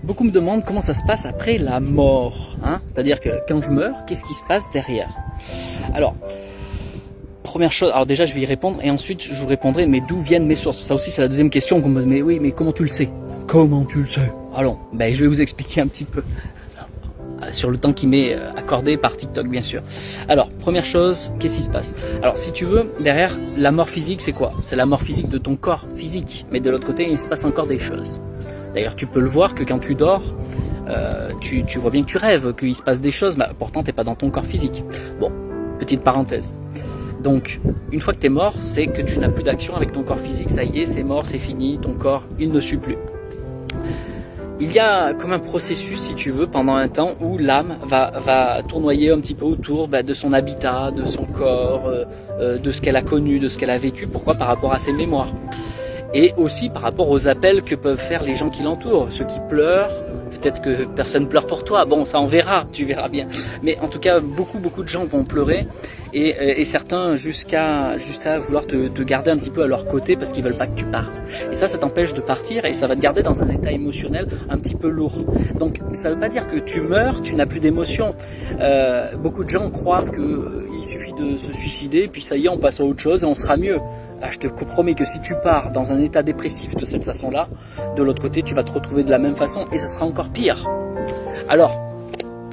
Beaucoup me demandent comment ça se passe après la mort. Hein, c'est-à-dire que quand je meurs, qu'est-ce qui se passe derrière? Alors, première chose, alors déjà je vais y répondre et ensuite je vous répondrai, mais d'où viennent mes sources? Ça aussi c'est la deuxième question qu'on me dit, mais oui, mais comment tu le sais? Comment tu le sais? Allons, ben, je vais vous expliquer un petit peu. Sur le temps qui m'est accordé par TikTok bien sûr. Alors, première chose, qu'est-ce qui se passe? Alors si tu veux, derrière la mort physique c'est quoi? C'est la mort physique de ton corps physique, mais de l'autre côté il se passe encore des choses. D'ailleurs tu peux le voir que quand tu dors, tu vois bien que tu rêves, qu'il se passe des choses, mais pourtant t'es pas dans ton corps physique. Bon, petite parenthèse. Donc, une fois que tu es mort, c'est que tu n'as plus d'action avec ton corps physique, ça y est, c'est mort, c'est fini, ton corps, il ne suit plus. Il y a comme un processus, si tu veux, pendant un temps où l'âme va tournoyer un petit peu autour de son habitat, de son corps, de ce qu'elle a connu, de ce qu'elle a vécu. Pourquoi? Par rapport à ses mémoires. Et aussi par rapport aux appels que peuvent faire les gens qui l'entourent, ceux qui pleurent. Peut-être que personne pleure pour toi, bon ça on verra, tu verras bien. Mais en tout cas, beaucoup de gens vont pleurer et certains jusqu'à vouloir te garder un petit peu à leur côté parce qu'ils veulent pas que tu partes. Et ça t'empêche de partir et ça va te garder dans un état émotionnel un petit peu lourd. Donc ça veut pas dire que tu meurs, tu n'as plus d'émotion. Beaucoup de gens croient qu'il suffit de se suicider puis ça y est, on passe à autre chose et on sera mieux. Ah, je te promets que si tu pars dans un état dépressif de cette façon-là, de l'autre côté, tu vas te retrouver de la même façon et ça sera encore pire. Alors,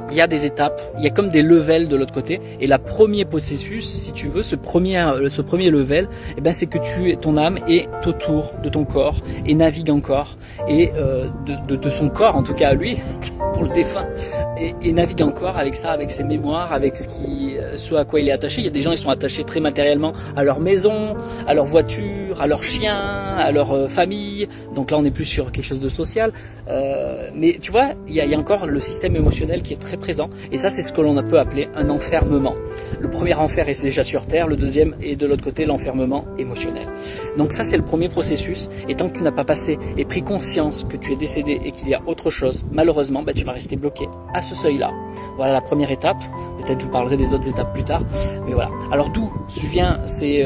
il y a des étapes, il y a comme des levels de l'autre côté. Et le premier processus, si tu veux, ce premier level, eh ben, c'est que ton âme est autour de ton corps et navigue encore et de son corps, en tout cas à lui, pour le défunt, et navigue encore avec ça, avec ses mémoires, avec ce à quoi il est attaché. Il y a des gens qui sont attachés très matériellement à leur maison, à leur voiture, à leur chien, à leur famille. Donc là, on n'est plus sur quelque chose de social. Mais tu vois, il y a encore le système émotionnel qui est très présent et ça c'est ce que l'on peut appeler un enfermement. Le premier enfer est déjà sur terre, le deuxième est de l'autre côté l'enfermement émotionnel. Donc ça c'est le premier processus et tant que tu n'as pas passé et pris conscience que tu es décédé et qu'il y a autre chose, malheureusement tu vas rester bloqué à ce seuil là. Voilà la première étape, peut-être je vous parlerai des autres étapes plus tard, mais voilà. Alors d'où viennent ces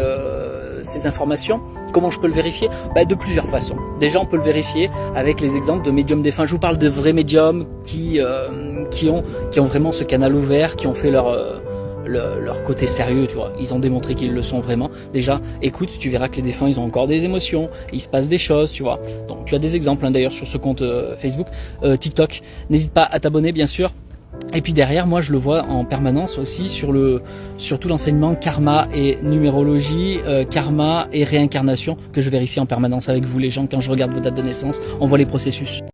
informations? Comment je peux le vérifier? De plusieurs façons. Déjà, on peut le vérifier avec les exemples de médiums défunts. Je vous parle de vrais médiums qui ont vraiment ce canal ouvert, qui ont fait leur côté sérieux, tu vois. Ils ont démontré qu'ils le sont vraiment. Déjà, écoute, tu verras que les défunts, ils ont encore des émotions, il se passe des choses, tu vois. Donc, tu as des exemples d'ailleurs sur ce compte Facebook, TikTok. N'hésite pas à t'abonner, bien sûr. Et puis derrière, moi je le vois en permanence aussi sur tout l'enseignement karma et numérologie, karma et réincarnation que je vérifie en permanence avec vous les gens. Quand je regarde vos dates de naissance, on voit les processus.